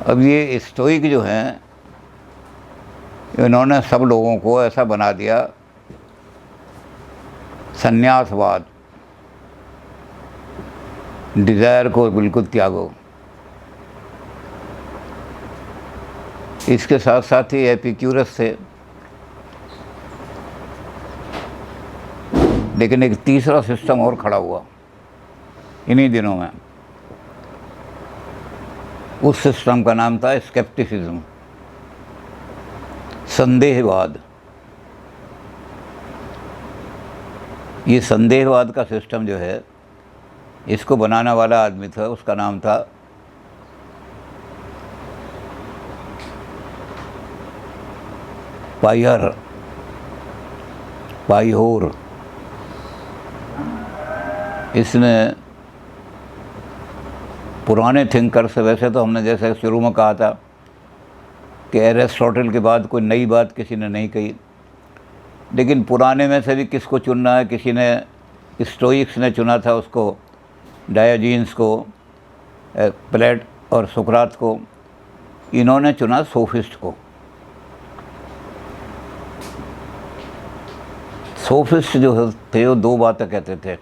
अब ये स्टोइक जो हैं, इन्होंने सब लोगों को ऐसा बना दिया, संन्यासवाद, डिज़ायर को बिल्कुल त्यागो। इसके साथ साथ ही एपिक्यूरस थे, लेकिन एक तीसरा सिस्टम और खड़ा हुआ इन्हीं दिनों में। उस सिस्टम का नाम था स्केप्टिसिज्म, संदेहवाद। ये संदेहवाद का सिस्टम जो है, इसको बनाने वाला आदमी था, उसका नाम था पाइहोर। इसने पुराने थिंकर से, वैसे तो हमने जैसे शुरू में कहा था कि एरिस्टोटल के बाद कोई नई बात किसी ने नहीं कही, लेकिन पुराने में से भी किसको चुनना है? किसी ने स्टोइक्स ने चुना था उसको, डायोजीन्स को, प्लेट और सुकरात को। इन्होंने चुना सोफिस्ट को। सोफिस्ट जो थे वो दो बातें कहते थे।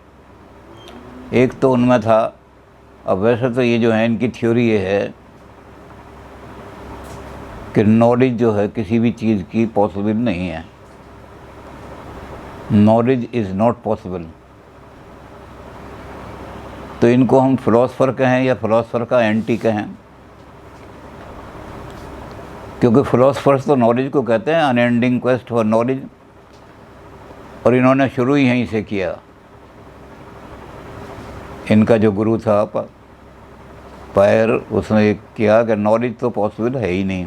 एक तो उनमें था, अब वैसे तो ये जो है इनकी थ्योरी ये है कि नॉलेज जो है किसी भी चीज़ की पॉसिबल नहीं है। Knowledge is not possible. तो इनको हम फिलोसफर कहें या फिलोसफर का एंटी कहें, क्योंकि फिलोसफर्स तो नॉलेज को कहते हैं, अनएंडिंग क्वेस्ट फॉर नॉलेज, और इन्होंने शुरू ही यहीं से किया। इनका जो गुरु था पायर, उसने किया कि नॉलेज तो पॉसिबल है ही नहीं।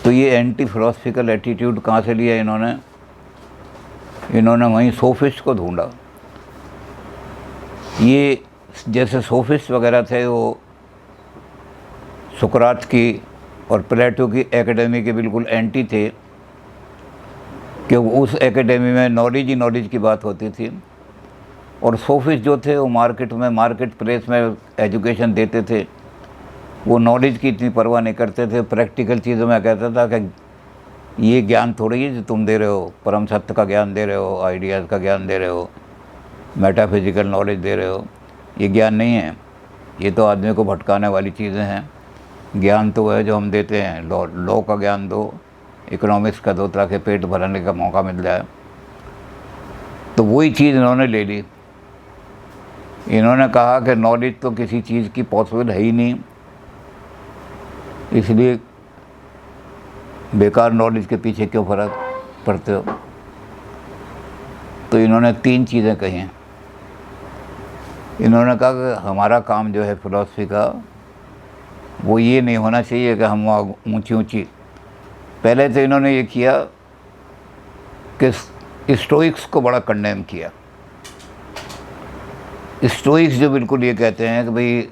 तो ये एंटी फिलोसफिकल एटीट्यूड कहाँ से लिया इन्होंने? इन्होंने वहीं सोफिस्ट को ढूंढा। ये जैसे सोफिस्ट वगैरह थे, वो सुकरात की और प्लेटो की एकेडमी के बिल्कुल एंटी थे, क्योंकि उस एकेडमी में नॉलेज ही नॉलेज की बात होती थी। और सोफिस्ट जो थे वो मार्केट प्लेस में एजुकेशन देते थे। वो नॉलेज की इतनी परवाह नहीं करते थे। प्रैक्टिकल चीज़ों में कहता था कि ये ज्ञान थोड़ी है जो तुम दे रहे हो, परम सत्य का ज्ञान दे रहे हो, आइडियाज़ का ज्ञान दे रहे हो, मेटाफिजिकल नॉलेज दे रहे हो, ये ज्ञान नहीं है। ये तो आदमी को भटकाने वाली चीज़ें हैं। ज्ञान तो है जो हम देते हैं, लॉ का ज्ञान दो, इकोनॉमिक्स का दो, ताकि पेट भरने का मौका मिल जाए। तो वही चीज़ इन्होंने ले ली। इन्होंने कहा कि नॉलेज तो किसी चीज़ की पॉसिबल है ही नहीं, इसलिए बेकार नॉलेज के पीछे क्यों फर्क पड़ते हो। तो इन्होंने तीन चीज़ें कही हैं। इन्होंने कहा कि हमारा काम जो है फिलॉसफी का, वो ये नहीं होना चाहिए कि हम वहाँ ऊंची पहले तो इन्होंने ये किया कि स्टोइक्स को बड़ा कंडेम किया। स्टोइक्स जो बिल्कुल ये कहते हैं कि भाई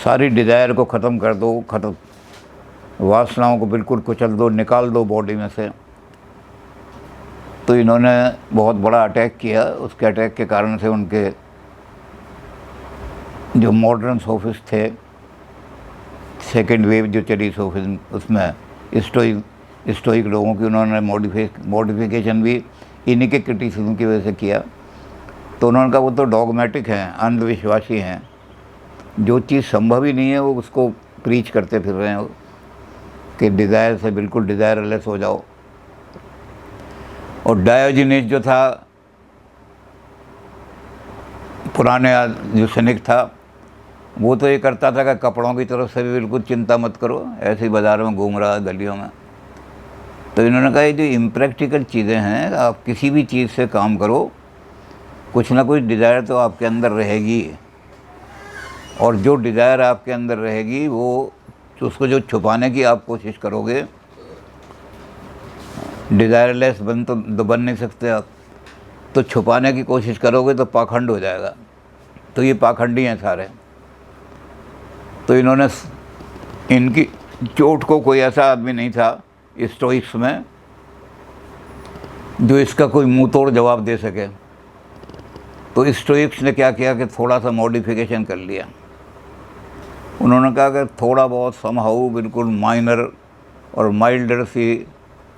सारी डिज़ायर को ख़त्म कर दो, वासनाओं को बिल्कुल कुचल दो, निकाल दो बॉडी में से। तो इन्होंने बहुत बड़ा अटैक किया। उसके अटैक के कारण से उनके जो मॉडर्न सोफिस्ट थे, सेकेंड वेव जो चली सोफिज्म, उसमें स्टोइक लोगों की उन्होंने मॉडिफिकेशन भी इन्हीं के क्रिटिसिज्म की वजह से किया। तो उन्होंने कहा वो तो डॉगमेटिक हैं, अंधविश्वासी हैं, जो चीज़ संभव ही नहीं है वो उसको प्रीच करते फिर रहे हो कि डिज़ायर से बिल्कुल डिज़ायरलेस हो जाओ। और डायोजीनिस जो था, पुराने जो सैनिक था, वो तो ये करता था कि कपड़ों की तरफ से भी बिल्कुल चिंता मत करो, ऐसे ही बाज़ार में घूम रहा है गलियों में। तो इन्होंने कहा ये जो इम्प्रैक्टिकल चीज़ें हैं, आप किसी भी चीज़ से काम करो, कुछ ना कुछ डिज़ायर तो आपके अंदर रहेगी, और जो डिज़ायर आपके अंदर रहेगी वो उसको जो छुपाने की आप कोशिश करोगे, डिज़ायरलेस बन नहीं सकते आप, तो छुपाने की कोशिश करोगे तो पाखंड हो जाएगा। तो ये पाखंडी हैं सारे। तो इन्होंने, इनकी चोट को कोई ऐसा आदमी नहीं था स्टोइक्स में जो इसका कोई मुंह तोड़ जवाब दे सके। तो स्टोइक्स ने क्या किया कि थोड़ा सा मॉडिफिकेशन कर लिया। उन्होंने कहा कि थोड़ा बहुत समहाउ बिल्कुल माइनर और माइल्डर सी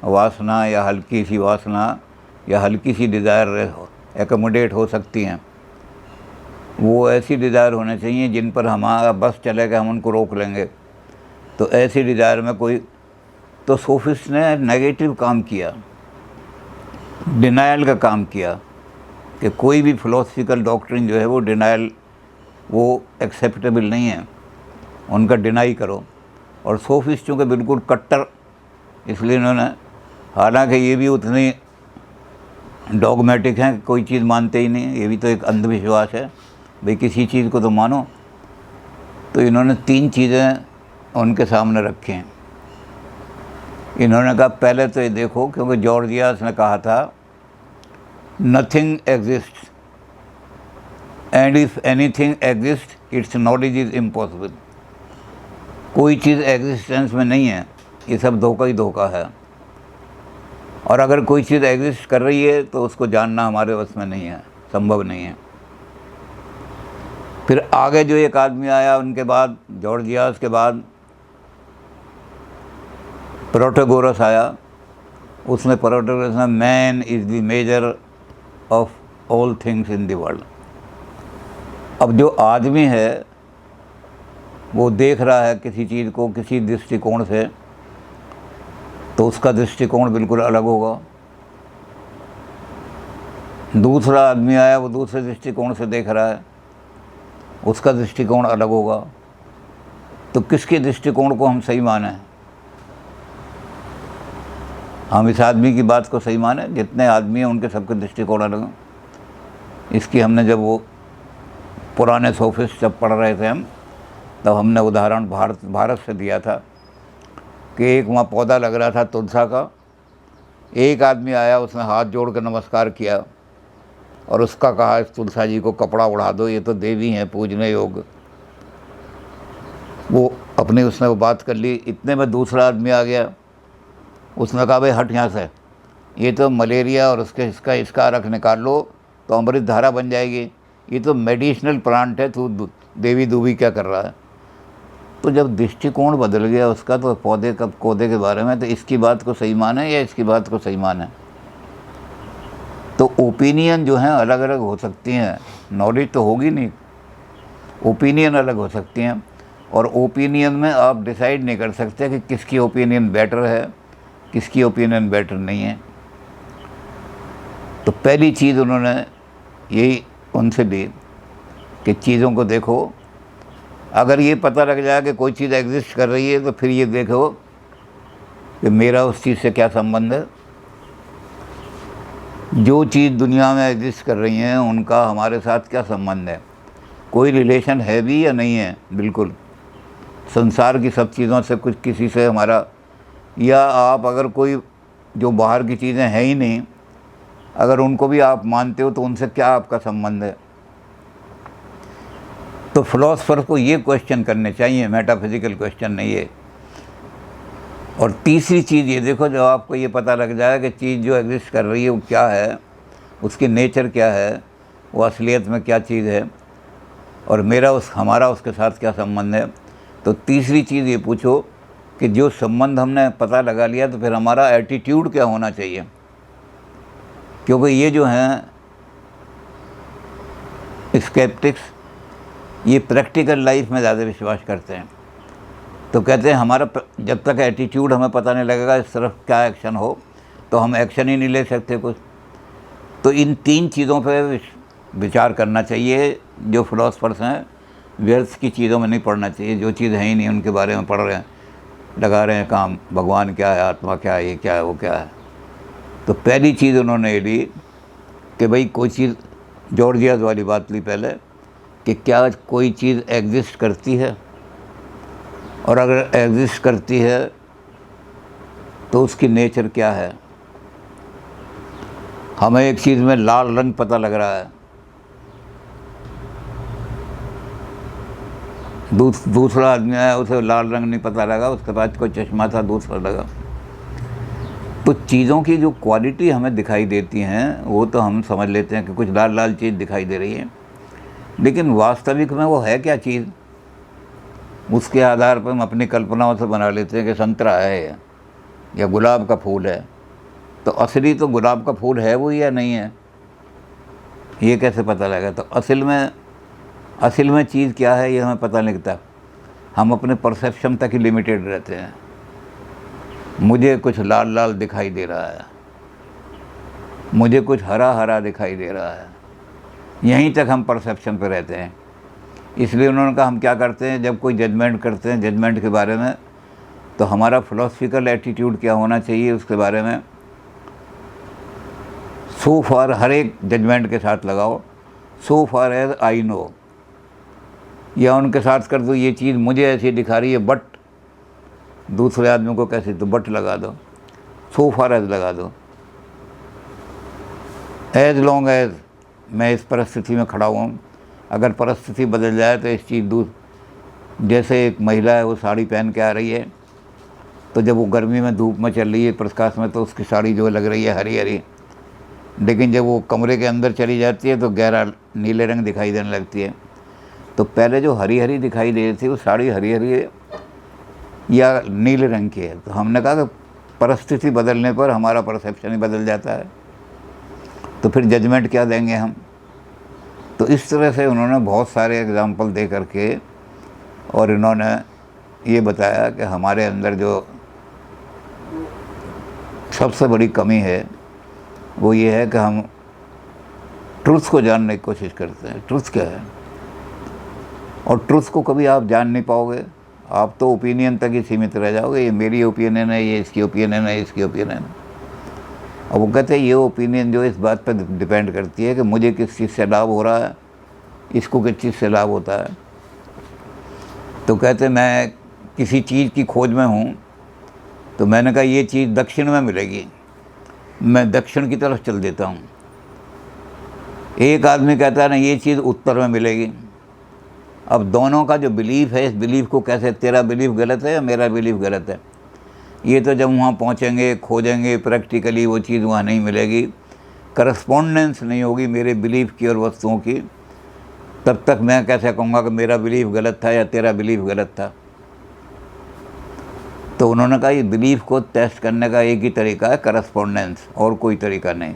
वासना या हल्की सी वासना या हल्की सी डिज़ायर एकोमोडेट हो सकती हैं, वो ऐसी डिज़ायर होने चाहिए जिन पर हमारा बस चलेगा, हम उनको रोक लेंगे। तो ऐसी डिज़ायर में कोई, तो सोफिस्ट ने नेगेटिव काम किया, डिनायल का काम किया कि कोई भी फिलोसफिकल डॉक्ट्रिन जो है वो डिनायल, वो एक्सेप्टेबल नहीं है, उनका डिनाई करो। और सोफिस्ट चूँकि बिल्कुल कट्टर, इसलिए इन्होंने, हालांकि ये भी उतनी डॉगमेटिक हैं, कोई चीज़ मानते ही नहीं, ये भी तो एक अंधविश्वास है, भाई किसी चीज़ को तो मानो। तो इन्होंने 3 चीज़ें उनके सामने रखी हैं। इन्होंने कहा पहले तो ये देखो, क्योंकि जॉर्जियास ने कहा था nothing exist and if anything exist it's knowledge is impossible. कोई चीज़ एग्जिस्टेंस में नहीं है, ये सब धोखा ही धोखा है। और अगर कोई चीज़ एग्जिस्ट कर रही है तो उसको जानना हमारे बस में नहीं है, संभव नहीं है। फिर आगे जो एक आदमी आया उनके बाद, जॉर्जियास के बाद प्रोटोगोरस आया। उसने प्रोटोगोरस ने man is the measure of all things in the world. अब जो आदमी है वो देख रहा है किसी चीज़ को किसी दृष्टिकोण से, तो उसका दृष्टिकोण बिल्कुल अलग होगा। दूसरा आदमी आया, वो दूसरे दृष्टिकोण से देख रहा है, उसका दृष्टिकोण अलग होगा। तो किसके दृष्टिकोण को हम सही माने? हम इस आदमी की बात को सही माने? जितने आदमी हैं उनके सबके दृष्टिकोण अलग हैं। इसकी हमने जब वो पुराने सोफिस्ट जब पढ़ रहे थे हम, तब हमने उदाहरण भारत से दिया था कि एक वहाँ पौधा लग रहा था तुलसा का। एक आदमी आया, उसने हाथ जोड़ कर नमस्कार किया और उसका कहा इस तुलसा जी को कपड़ा उड़ा दो, ये तो देवी हैं पूजने योग्य। वो अपनी उसने वो बात कर ली। इतने में दूसरा आदमी आ गया, उसने कहा भाई हट यहाँ से, ये तो मलेरिया और उसके इसका रख निकाल लो तो अमृत धारा बन जाएगी, ये तो मेडिसिनल प्लांट है, तू देवी दूबी क्या कर रहा है। तो जब दृष्टिकोण बदल गया उसका, तो पौधे के बारे में, तो इसकी बात को सही माने या इसकी बात को सही माने। तो ओपिनियन जो हैं अलग अलग हो सकती हैं, नॉलेज तो होगी नहीं, ओपिनियन अलग हो सकती हैं। और ओपिनियन में आप डिसाइड नहीं कर सकते कि किसकी ओपिनियन बेटर है, किसकी ओपिनियन बेटर नहीं है। तो पहली चीज़ उन्होंने यही उनसे ली कि चीज़ों को देखो, अगर ये पता लग जाए कि कोई चीज़ एग्जिस्ट कर रही है तो फिर ये देखो कि मेरा उस चीज़ से क्या संबंध है। जो चीज़ दुनिया में एग्जिस्ट कर रही हैं उनका हमारे साथ क्या संबंध है, कोई रिलेशन है भी या नहीं है। बिल्कुल संसार की सब चीज़ों से कुछ किसी से हमारा, या आप अगर कोई जो बाहर की चीज़ें हैं ही नहीं, अगर उनको भी आप मानते हो तो उनसे क्या आपका संबंध है। तो फिलोसफर को ये क्वेश्चन करने चाहिए, मेटाफिजिकल क्वेश्चन नहीं है। और तीसरी चीज़ ये देखो, जब आपको ये पता लग जाए कि चीज़ जो एग्जिस्ट कर रही है वो क्या है, उसकी नेचर क्या है, वो असलियत में क्या चीज़ है, और हमारा उसके साथ क्या संबंध है। तो तीसरी चीज़ ये पूछो कि जो संबंध हमने पता लगा लिया तो फिर हमारा एटीट्यूड क्या होना चाहिए। क्योंकि ये जो हैं स्केप्टिक्स, ये प्रैक्टिकल लाइफ में ज़्यादा विश्वास करते हैं। तो कहते हैं हमारा जब तक एटीट्यूड हमें पता नहीं लगेगा इस तरफ क्या एक्शन हो, तो हम एक्शन ही नहीं ले सकते कुछ। तो इन 3 चीज़ों पे विचार करना चाहिए। जो फिलोसफर्स हैं व्यर्थ की चीज़ों में नहीं पढ़ना चाहिए, जो चीज़ है ही नहीं उनके बारे में पढ़ रहे हैं, लगा रहे हैं काम, भगवान क्या है, आत्मा क्या है, ये क्या है, वो क्या है। तो पहली चीज़ उन्होंने ये ली कि भाई कोई चीज़, जॉर्जियास वाली बात ली पहले, कि क्या कोई चीज़ एग्जिस्ट करती है, और अगर एग्जिस्ट करती है तो उसकी नेचर क्या है। हमें एक चीज़ में लाल रंग पता लग रहा है, दूसरा आदमी आया उसे लाल रंग नहीं पता लगा, उसके पास कोई चश्मा था दूसरा लगा। तो चीज़ों की जो क्वालिटी हमें दिखाई देती हैं वो तो हम समझ लेते हैं कि कुछ लाल लाल चीज़ दिखाई दे रही है, लेकिन वास्तविक में वो है क्या चीज़। उसके आधार पर हम अपनी कल्पनाओं से बना लेते हैं कि संतरा है या गुलाब का फूल है। तो असली तो गुलाब का फूल है वो या नहीं है, ये कैसे पता लगेगा? तो असल में चीज़ क्या है ये हमें पता नहीं लगता। हम अपने परसेप्शन तक ही लिमिटेड रहते हैं। मुझे कुछ लाल लाल दिखाई दे रहा है, मुझे कुछ हरा हरा दिखाई दे रहा है, यहीं तक हम परसेप्शन पे रहते हैं। इसलिए उन्होंने कहा हम क्या करते हैं जब कोई जजमेंट करते हैं जजमेंट के बारे में, तो हमारा फिलोसफिकल एटीट्यूड क्या होना चाहिए उसके बारे में सो फार हर एक जजमेंट के साथ लगाओ, सो फार एज आई नो, या उनके साथ कर दो ये चीज़ मुझे ऐसी दिखा रही है बट दूसरे आदमी को कैसे, तो बट लगा दो, सो फार एज लगा दो। एज लॉन्ग एज मैं इस परिस्थिति में खड़ा हुआ हूँ, अगर परिस्थिति बदल जाए तो इस चीज़ दूर, जैसे एक महिला है वो साड़ी पहन के आ रही है, तो जब वो गर्मी में धूप में चल रही है प्रकाश में, तो उसकी साड़ी जो लग रही है हरी हरी, लेकिन जब वो कमरे के अंदर चली जाती है तो गहरा नीले रंग दिखाई देने लगती है। तो पहले जो हरी हरी दिखाई दे रही थी वो साड़ी हरी हरी है या नीले रंग की है। तो हमने कहा कि परिस्थिति बदलने पर हमारा परसेप्शन ही बदल जाता है, तो फिर जजमेंट क्या देंगे हम। तो इस तरह से उन्होंने बहुत सारे एग्जाम्पल दे करके और इन्होंने ये बताया कि हमारे अंदर जो सबसे बड़ी कमी है वो ये है कि हम ट्रुथ को जानने की कोशिश करते हैं। ट्रुथ क्या है? और ट्रुथ को कभी आप जान नहीं पाओगे, आप तो ओपिनियन तक ही सीमित रह जाओगे, ये मेरी ओपिनियन है, ये इसकी ओपिनियन है, इसकी ओपिनियन है। और वो कहते हैं ये ओपिनियन जो इस बात पर डिपेंड करती है कि मुझे किस चीज़ से लाभ हो रहा है, इसको किस चीज़ से लाभ होता है। तो कहते हैं मैं किसी चीज़ की खोज में हूँ, तो मैंने कहा ये चीज़ दक्षिण में मिलेगी, मैं दक्षिण की तरफ चल देता हूँ। एक आदमी कहता है ना ये चीज़ उत्तर में मिलेगी। अब दोनों का जो बिलीफ है, इस बिलीफ को कैसे, तेरा बिलीफ गलत है या मेरा बिलीफ गलत है, ये तो जब वहाँ पहुँचेंगे खोजेंगे प्रैक्टिकली वो चीज़ वहाँ नहीं मिलेगी, करस्पॉन्डेंस नहीं होगी मेरे बिलीफ की और वस्तुओं की, तब तक मैं कैसे कहूँगा कि मेरा बिलीफ गलत था या तेरा बिलीफ गलत था। तो उन्होंने कहा ये बिलीफ को टेस्ट करने का एक ही तरीका है करस्पॉन्डेंस, और कोई तरीका नहीं,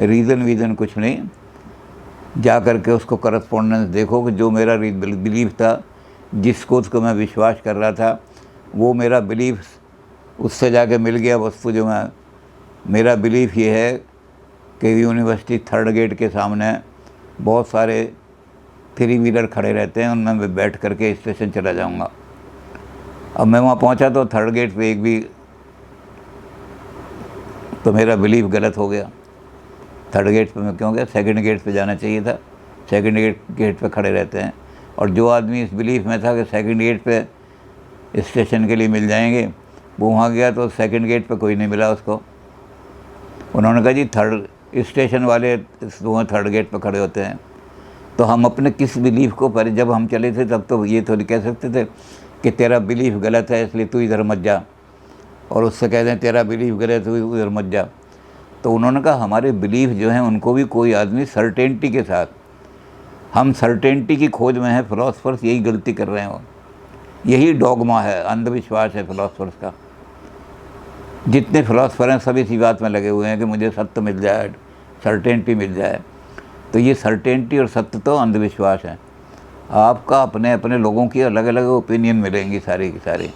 रीज़न वीज़न कुछ नहीं। जा कर के उसको करस्पॉन्डेंस देखो कि जो मेरा बिलीफ था, जिसको उसको मैं विश्वास कर रहा था, वो मेरा बिलीफ उससे जाके मिल गया वस्तु जो मैं, मेरा बिलीफ ये है कि यूनिवर्सिटी थर्ड गेट के सामने बहुत सारे 3 व्हीलर खड़े रहते हैं, उनमें मैं बैठ करके स्टेशन चला जाऊंगा। अब मैं वहाँ पहुँचा तो थर्ड गेट पे एक भी, तो मेरा बिलीफ गलत हो गया। थर्ड गेट पे मैं क्यों गया, सेकंड गेट पे जाना चाहिए था, सेकंड गेट पे खड़े रहते हैं। और जो आदमी इस बिलीफ में था कि सेकंड गेट पे स्टेशन के लिए मिल जाएंगे, वो वहाँ गया तो सेकंड गेट पे कोई नहीं मिला उसको। उन्होंने कहा जी थर्ड स्टेशन वाले दोनों थर्ड गेट पे खड़े होते हैं। तो हम अपने किस बिलीफ को पर जब हम चले थे तब तो ये थोड़ी कह सकते थे कि तेरा बिलीफ गलत है इसलिए तू इधर मत जा, और उससे कह दें तेरा बिलीफ गलत है तू इधर मत जा। तो उन्होंने कहा हमारे बिलीफ जो हैं उनको भी कोई आदमी सर्टेनिटी के साथ, हम सर्टेनिटी की खोज में हैं, फिलोसफर्स यही गलती कर रहे हैं, वो यही डॉगमा है, अंधविश्वास है फिलोसफर्स का। जितने फिलोसफर हैं सभी इसी बात में लगे हुए हैं कि मुझे सत्य मिल जाए, सर्टेनिटी मिल जाए। तो ये सर्टेनिटी और सत्य तो अंधविश्वास है। आपका अपने अपने लोगों की अलग अलग ओपिनियन मिलेंगी सारी की सारी,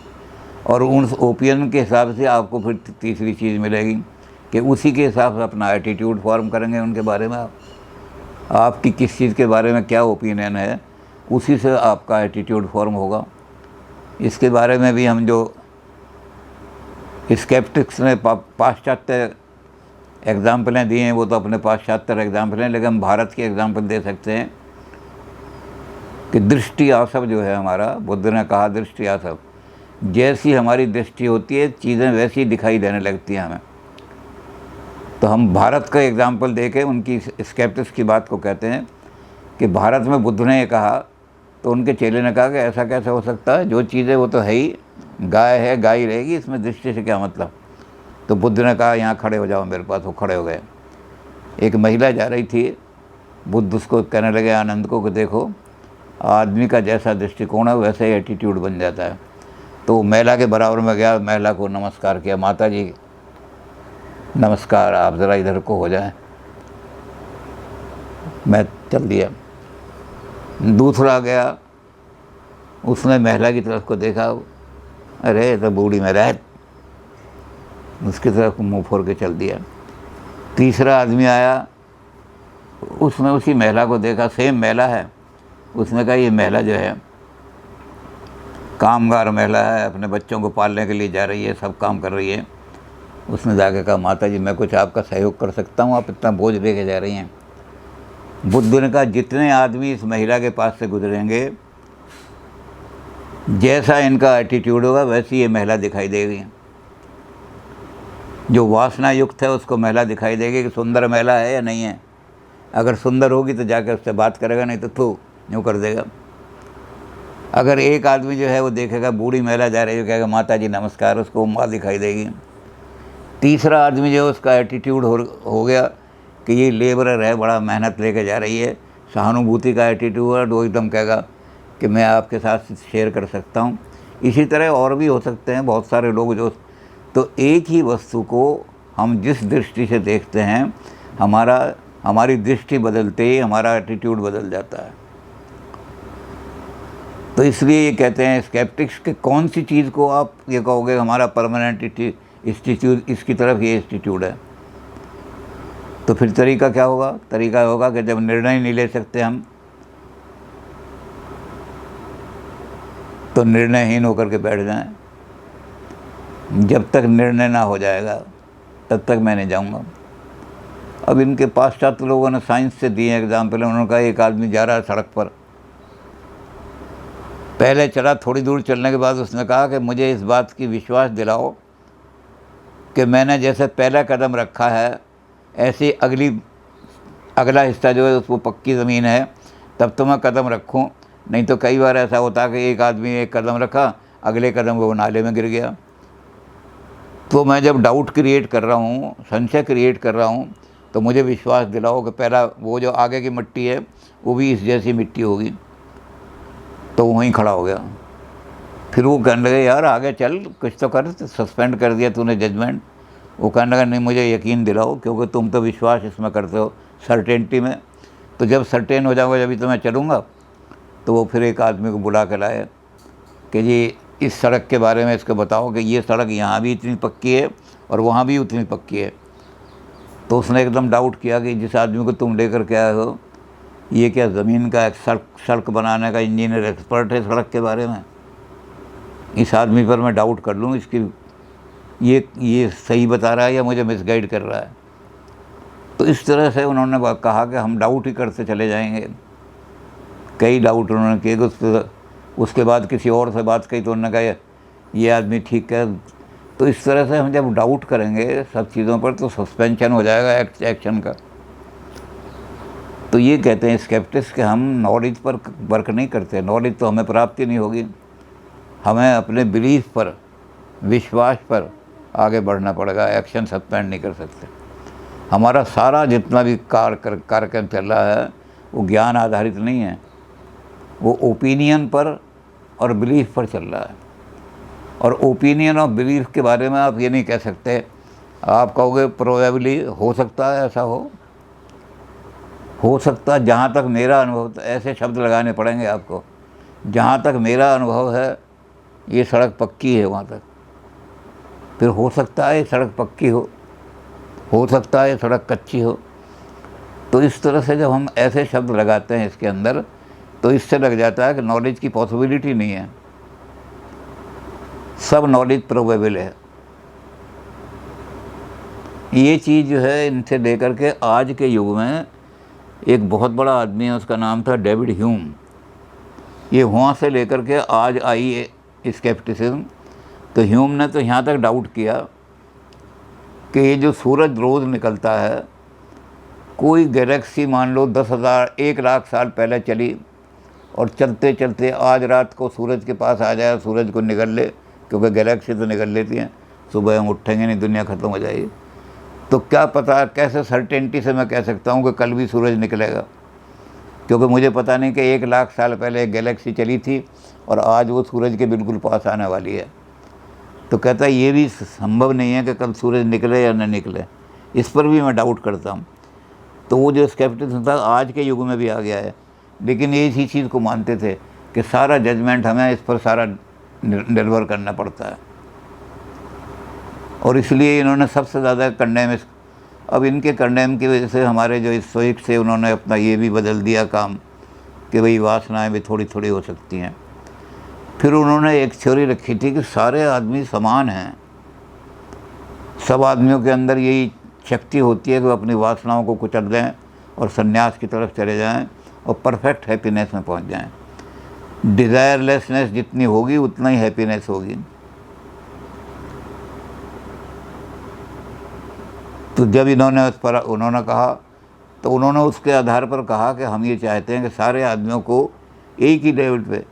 और उन ओपिनियन के हिसाब से आपको फिर तीसरी चीज़ मिलेगी कि उसी के हिसाब से अपना एटीट्यूड फॉर्म करेंगे उनके बारे में। आपकी किस चीज़ के बारे में क्या ओपिनियन है, उसी से आपका एटीट्यूड फॉर्म होगा। इसके बारे में भी हम जो स्केप्टिक्स ने पाश्चात्य एग्जाम्पलें दी हैं वो तो अपने पाश्चात्य एग्जाम्पल हैं, लेकिन हम भारत की एग्जाम्पल दे सकते हैं कि दृष्टि आसव जो है हमारा, बुद्ध ने कहा दृष्टि आसव, जैसी हमारी दृष्टि होती है चीज़ें वैसी दिखाई देने लगती हैं हमें। तो हम भारत का एग्जाम्पल दे के उनकी स्केप्टिक्स की बात को कहते हैं कि भारत में बुद्ध ने ये कहा तो उनके चेले ने कहा कि ऐसा कैसे हो सकता है, जो चीज़ है वो तो है ही, गाय है गाय ही रहेगी, इसमें दृष्टि से क्या मतलब। तो बुद्ध ने कहा यहाँ खड़े हो जाओ मेरे पास, वो खड़े हो गए। एक महिला जा रही थी, बुद्ध उसको कहने लगे आनंद को कि देखो आदमी का जैसा दृष्टिकोण है वैसा ही एटीट्यूड बन जाता है। तो महिला के बराबर में गया, महिला को नमस्कार किया, माता जी नमस्कार, आप ज़रा इधर को हो जाएं, मैं चल दिया। दूसरा गया, उसने महिला की तरफ को देखा, अरे तो बूढ़ी में रह, उसकी तरफ मुँह फोड़ के चल दिया। तीसरा आदमी आया, उसने उसी महिला को देखा, सेम महिला है, उसने कहा ये महिला जो है कामगार महिला है, अपने बच्चों को पालने के लिए जा रही है, सब काम कर रही है। उसने जाके कहा माता जी मैं कुछ आपका सहयोग कर सकता हूँ, आप इतना बोझ लेके जा रही हैं। बुद्ध ने कहा जितने आदमी इस महिला के पास से गुजरेंगे, जैसा इनका एटीट्यूड होगा वैसी ये महिला दिखाई देगी। जो वासना युक्त है उसको महिला दिखाई देगी कि सुंदर महिला है या नहीं है। अगर सुंदर होगी तो जाकर उससे बात करेगा, नहीं तो यूँ कर देगा। अगर एक आदमी जो है वो देखेगा बूढ़ी महिला जा रही है, कहेगा माता जी नमस्कार, उसको माँ दिखाई देगी। तीसरा आदमी जो है उसका एटीट्यूड हो गया कि ये लेबरर है, बड़ा मेहनत लेके जा रही है, सहानुभूति का एटीट्यूड, वो एकदम कहेगा कि मैं आपके साथ शेयर कर सकता हूँ। इसी तरह और भी हो सकते हैं बहुत सारे लोग जो, तो एक ही वस्तु को हम जिस दृष्टि से देखते हैं, हमारी दृष्टि बदलते ही हमारा एटीट्यूड बदल जाता है। तो इसलिए ये कहते हैं स्केप्टिक्स कि कौन सी चीज़ को आप ये कहोगे हमारा परमानेंट इंस्टीट्यूट, इसकी तरफ ये इंस्टीट्यूट है। तो फिर तरीका क्या होगा? तरीका होगा कि जब निर्णय नहीं ले सकते हम, तो निर्णयहीन होकर के बैठ जाएं। जब तक निर्णय ना हो जाएगा तब तक मैं नहीं जाऊंगा। अब इनके पाश्चात्य लोगों ने साइंस से दिए एग्जाम्पल। उन्होंने कहा एक आदमी जा रहा है सड़क पर, पहले चला, थोड़ी दूर चलने के बाद उसने कहा कि मुझे इस बात की विश्वास दिलाओ कि मैंने जैसे पहला कदम रखा है ऐसे अगला हिस्सा जो है उसको पक्की ज़मीन है, तब तो मैं कदम रखूं। नहीं तो कई बार ऐसा होता है कि एक आदमी एक कदम रखा, अगले कदम वो नाले में गिर गया। तो मैं जब डाउट क्रिएट कर रहा हूँ, संशय क्रिएट कर रहा हूँ, तो मुझे विश्वास दिलाओ कि पहला वो जो आगे की मिट्टी है वो भी इस जैसी मिट्टी होगी। तो वहीं खड़ा हो गया। फिर वो कहने लगे यार आगे चल, कुछ तो कर, सस्पेंड कर दिया तूने जजमेंट। वो कहने लगा नहीं मुझे यकीन दिलाओ, क्योंकि तुम तो विश्वास इसमें करते हो सर्टेनिटी में, तो जब सर्टेन हो जाओगे जब तो मैं चलूँगा। तो वो फिर एक आदमी को बुला कर लाए कि जी इस सड़क के बारे में इसको बताओ कि ये सड़क यहाँ भी इतनी पक्की है और वहाँ भी उतनी पक्की है। तो उसने एकदम डाउट किया कि जिस आदमी को तुम लेकर के आए हो, ये क्या ज़मीन का सड़क बनाने का इंजीनियर एक्सपर्ट है सड़क के बारे में? इस आदमी पर मैं डाउट कर लूँ, इसकी ये सही बता रहा है या मुझे मिसगाइड कर रहा है। तो इस तरह से उन्होंने कहा कि हम डाउट ही करते चले जाएंगे। कई डाउट उन्होंने किए। उसके बाद किसी और से बात कही तो उन्होंने कहा ये आदमी ठीक है। तो इस तरह से हम जब डाउट करेंगे सब चीज़ों पर तो सस्पेंशन हो जाएगा एक्शन का। तो ये कहते हैं स्केप्टिक्स कि हम नॉलेज पर वर्क नहीं करते, नॉलेज तो हमें प्राप्ति नहीं होगी, हमें अपने बिलीफ पर, विश्वास पर आगे बढ़ना पड़ेगा, एक्शन सस्पेंड नहीं कर सकते। हमारा सारा जितना भी कार्यक्रम चल रहा है वो ज्ञान आधारित नहीं है, वो ओपिनियन पर और बिलीफ पर चल रहा है। और ओपिनियन और बिलीफ के बारे में आप ये नहीं कह सकते, आप कहोगे प्रोबेबली हो सकता है ऐसा हो सकता है। जहाँ तक मेरा अनुभव, ऐसे शब्द लगाने पड़ेंगे आपको, जहाँ तक मेरा अनुभव है ये सड़क पक्की है वहाँ तक। फिर हो सकता है ये सड़क पक्की हो सकता है ये सड़क कच्ची हो। तो इस तरह से जब हम ऐसे शब्द लगाते हैं इसके अंदर, तो इससे लग जाता है कि नॉलेज की पॉसिबिलिटी नहीं है, सब नॉलेज प्रोबेबल है। ये चीज़ जो है इनसे लेकर के आज के युग में एक बहुत बड़ा आदमी है, उसका नाम था डेविड ह्यूम। ये वहाँ से लेकर के आज आई है स्केप्टिसिज्म। तो ह्यूम ने तो यहाँ तक डाउट किया कि ये जो सूरज रोज़ निकलता है, कोई गैलेक्सी मान लो 10,000 1,00,000 साल पहले चली और चलते चलते आज रात को सूरज के पास आ जाए, सूरज को निगल ले, क्योंकि गैलेक्सी तो निगल लेती हैं, सुबह हम उठेंगे नहीं दुनिया ख़त्म हो जाएगी। तो क्या पता, कैसे सर्टेनिटी से मैं कह सकता हूँ कि कल भी सूरज निकलेगा? क्योंकि मुझे पता नहीं कि 1 लाख साल पहले एक गैलेक्सी चली थी और आज वो सूरज के बिल्कुल पास आने वाली है। तो कहता है ये भी संभव नहीं है कि कल सूरज निकले या न निकले, इस पर भी मैं डाउट करता हूँ। तो वो जो स्केप्टिसिज्म था आज के युग में भी आ गया है, लेकिन ये इसी चीज़ को मानते थे कि सारा जजमेंट हमें इस पर सारा निर्भर करना पड़ता है, और इसलिए इन्होंने सबसे ज़्यादा कंडेम। अब इनके कंडेम की वजह से हमारे जो स्टोइक्स से उन्होंने अपना ये भी बदल दिया काम कि भाई वासनाएं भी थोड़ी थोड़ी हो सकती हैं। फिर उन्होंने एक थ्योरी रखी थी कि सारे आदमी समान हैं, सब आदमियों के अंदर यही शक्ति होती है कि वो अपनी वासनाओं को कुचल दें और संन्यास की तरफ चले जाएं और परफेक्ट हैप्पीनेस में पहुंच जाएं। डिज़ायरलेसनेस जितनी होगी उतना ही हैप्पीनेस होगी। तो जब इन्होंने उस पर उन्होंने कहा तो उन्होंने उसके आधार पर कहा कि हम ये चाहते हैं कि सारे आदमियों को एक ही लेवल पे,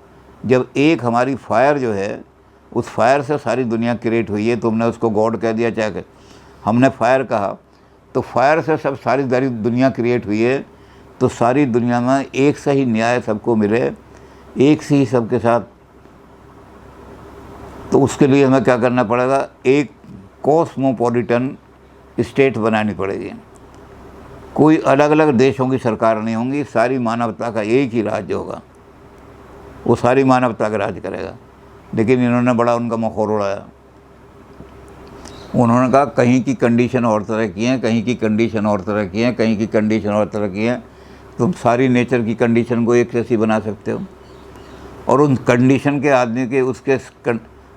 जब एक हमारी फायर जो है उस फायर से सारी दुनिया क्रिएट हुई है, तुमने उसको गॉड कह दिया चाहे हमने फायर कहा, तो फायर से सब सारी दुनिया क्रिएट हुई है, तो सारी दुनिया में एक से ही न्याय सबको मिले, एक से ही सबके साथ। तो उसके लिए हमें क्या करना पड़ेगा, एक कॉस्मोपॉलिटन स्टेट बनानी पड़ेगी। कोई अलग अलग देशों की सरकार नहीं होंगी, सारी मानवता का एक ही राज्य होगा, वो सारी मानवता का राज करेगा। लेकिन इन्होंने बड़ा उनका मखौल उड़ाया। उन्होंने कहा कहीं की कंडीशन और तरह की है, कहीं की कंडीशन और तरह की है, कहीं की कंडीशन और तरह की है। तुम सारी नेचर की कंडीशन को एक जैसी बना सकते हो, और उन कंडीशन के आदमी के उसके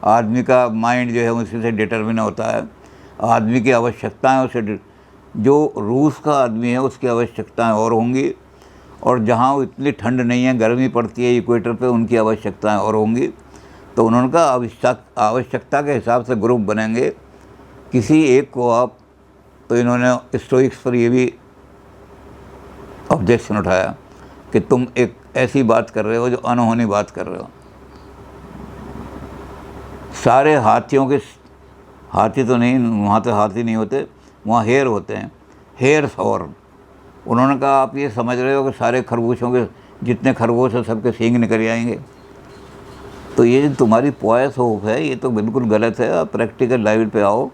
आदमी का माइंड जो है उसी से डिटरमिन होता है। आदमी की आवश्यकताएं उसे, जो रूस का आदमी है उसकी आवश्यकताएं और होंगी, और जहाँ इतनी ठंड नहीं है, गर्मी पड़ती है इक्वेटर पे, उनकी आवश्यकताएं और होंगी। तो उन्होंने कहा आवश्यकता के हिसाब से ग्रुप बनेंगे, किसी एक को आप। तो इन्होंने स्टोइक्स पर ये भी ऑब्जेक्शन उठाया कि तुम एक ऐसी बात कर रहे हो जो अनहोनी बात कर रहे हो। सारे हाथियों के, हाथी तो नहीं, वहाँ तो हाथी नहीं होते, वहाँ हेयर होते हैं, हेयर्स। और उन्होंने कहा आप ये समझ रहे हो कि सारे खरगोशों के जितने खरगोश हैं सबके सींग निकल आएंगे। तो ये तुम्हारी पॉयस होप है, ये तो बिल्कुल गलत है। आप प्रैक्टिकल लेवल पे आओ,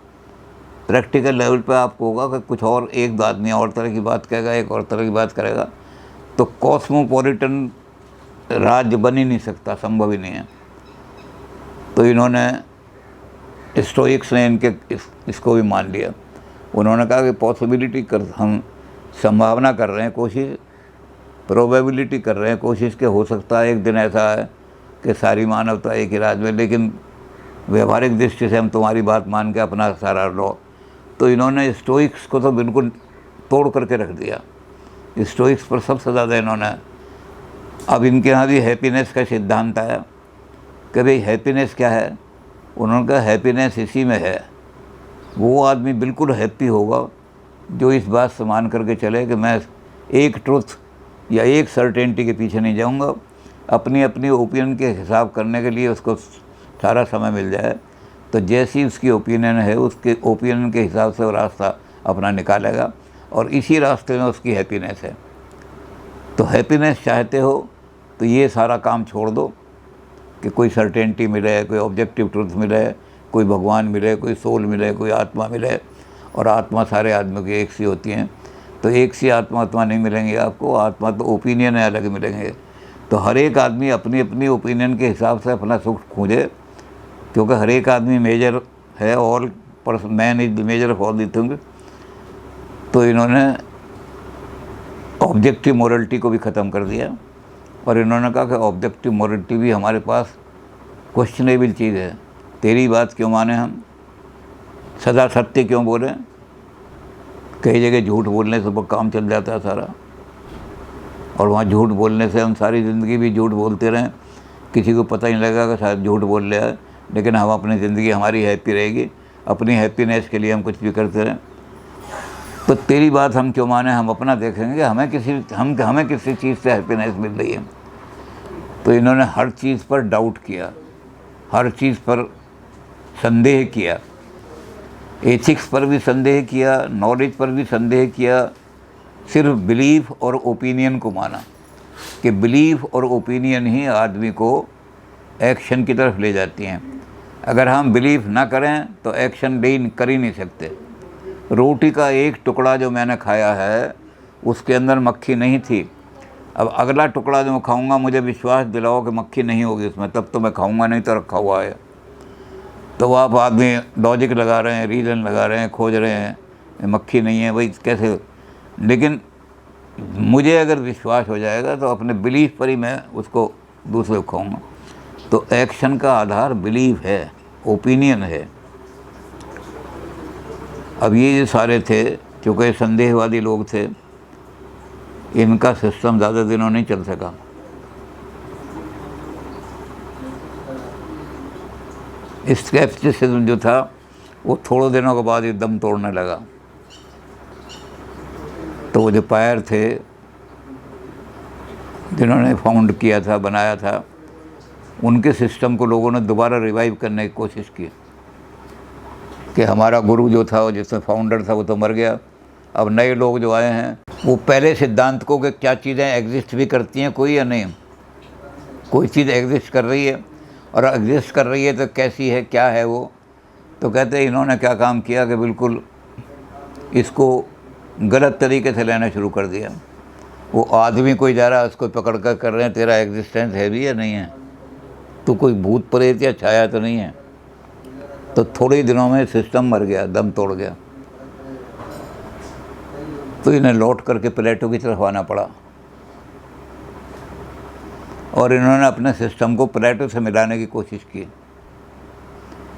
प्रैक्टिकल लेवल पे आपको होगा कि कुछ और, एक आदमी और तरह की बात कहेगा, एक और तरह की बात करेगा, तो कॉस्मोपॉलिटन राज्य बन ही नहीं सकता, संभव ही नहीं है। तो इन्होंने स्टोइक्स ने इसको भी मान लिया। उन्होंने कहा कि पॉसिबिलिटी कर, हम संभावना कर रहे हैं, कोशिश, प्रोबेबिलिटी कर रहे हैं, कोशिश के हो सकता है एक दिन ऐसा है कि सारी मानवता एक ही राज्य में, लेकिन व्यवहारिक दृष्टि से हम तुम्हारी बात मान के अपना सारा लो। तो इन्होंने स्टोइक्स को तो बिल्कुल तोड़ करके रख दिया। स्टोइक्स पर सबसे ज़्यादा इन्होंने, अब इनके यहाँ भी हैप्पीनेस का सिद्धांत आया कि भाई हैप्पीनेस क्या है। उन्होंने कहा हैप्पीनेस इसी में है, वो आदमी बिल्कुल हैप्पी होगा जो इस बात से मान करके चले कि मैं एक ट्रुथ या एक सर्टेनिटी के पीछे नहीं जाऊंगा, अपनी अपनी ओपिनियन के हिसाब करने के लिए उसको सारा समय मिल जाए। तो जैसी उसकी ओपिनियन है, उसके ओपिनियन के हिसाब से वो रास्ता अपना निकालेगा, और इसी रास्ते में उसकी हैप्पीनेस है। तो हैप्पीनेस चाहते हो तो ये सारा काम छोड़ दो कि कोई सर्टेनिटी मिले, कोई ऑब्जेक्टिव ट्रुथ मिले, कोई भगवान मिले, कोई सोल मिले, कोई आत्मा मिले। और आत्मा सारे आदमियों की एक सी होती हैं, तो एक सी आत्मा नहीं मिलेंगी आपको, आत्मा तो ओपिनियन है अलग मिलेंगे। तो हर एक आदमी अपनी अपनी ओपिनियन के हिसाब से अपना सुख खोजे, क्योंकि हर एक आदमी मेजर है, all man is the measure of all the things. तो इन्होंने ऑब्जेक्टिव मोरलिटी को भी ख़त्म कर दिया, और इन्होंने कहा कि ऑब्जेक्टिव मोरलिटी भी हमारे पास क्वेश्चनेबल चीज़ है। तेरी बात क्यों माने हम, सदा सत्य क्यों बोलें। कई जगह झूठ बोलने से काम चल जाता है सारा, और वहाँ झूठ बोलने से हम सारी ज़िंदगी भी झूठ बोलते रहें, किसी को पता नहीं लगेगा कि शायद झूठ बोल रहा है, लेकिन हम अपनी ज़िंदगी हमारी हैप्पी रहेगी, अपनी हैप्पीनेस के लिए हम कुछ भी करते रहें। तो तेरी बात हम क्यों माने, हम अपना देखेंगे, हमें किसी चीज़ से हैप्पीनेस मिल रही है। तो इन्होंने हर चीज़ पर डाउट किया, हर चीज़ पर संदेह किया, एथिक्स पर भी संदेह किया, नॉलेज पर भी संदेह किया, सिर्फ बिलीफ और ओपिनियन को माना। कि बिलीफ और ओपिनियन ही आदमी को एक्शन की तरफ ले जाती हैं। अगर हम बिलीफ ना करें तो एक्शन कर ही नहीं सकते। रोटी का एक टुकड़ा जो मैंने खाया है उसके अंदर मक्खी नहीं थी। अब अगला टुकड़ा जो मैं खाऊंगा मुझे विश्वास दिलाओ कि मक्खी नहीं होगी उसमें, तब तो मैं खाऊंगा, नहीं तो रखा हुआ है। तो आप आदमी लॉजिक लगा रहे हैं, रीज़न लगा रहे हैं, खोज रहे हैं, मक्खी नहीं है भाई कैसे। लेकिन मुझे अगर विश्वास हो जाएगा तो अपने बिलीफ पर ही मैं उसको दूसरे को खाऊंगा। तो एक्शन का आधार बिलीफ है, ओपिनियन है। अब ये जो सारे थे, चूँकि संदेहवादी लोग थे, इनका सिस्टम ज़्यादा दिनों नहीं चल सका। स्केप्टिसिज्म जो था वो थोड़े दिनों के बाद ही दम तोड़ने लगा। तो वो जो पायर थे जिन्होंने फाउंड किया था, बनाया था, उनके सिस्टम को लोगों ने दोबारा रिवाइव करने की कोशिश की कि हमारा गुरु जो था, जिसमें फाउंडर था, वो तो मर गया, अब नए लोग जो आए हैं वो पहले सिद्धांत को कि क्या चीज़ें एग्जिस्ट भी करती हैं कोई या नहीं। कोई चीज़ एग्जिस्ट कर रही है, और एग्जिस्ट कर रही है तो कैसी है, क्या है वो। तो कहते हैं इन्होंने क्या काम किया कि बिल्कुल इसको गलत तरीके से लेना शुरू कर दिया। वो आदमी कोई जा रहा है उसको पकड़ कर रहे हैं तेरा एग्जिस्टेंस है भी या नहीं है, तो कोई भूत प्रेत या छाया तो नहीं है। तो थोड़े ही दिनों में सिस्टम मर गया, दम तोड़ गया। तो इन्हें लौट करके प्लेटो की तरफ आना पड़ा, और इन्होंने अपने सिस्टम को प्लेटो से मिलाने की कोशिश की।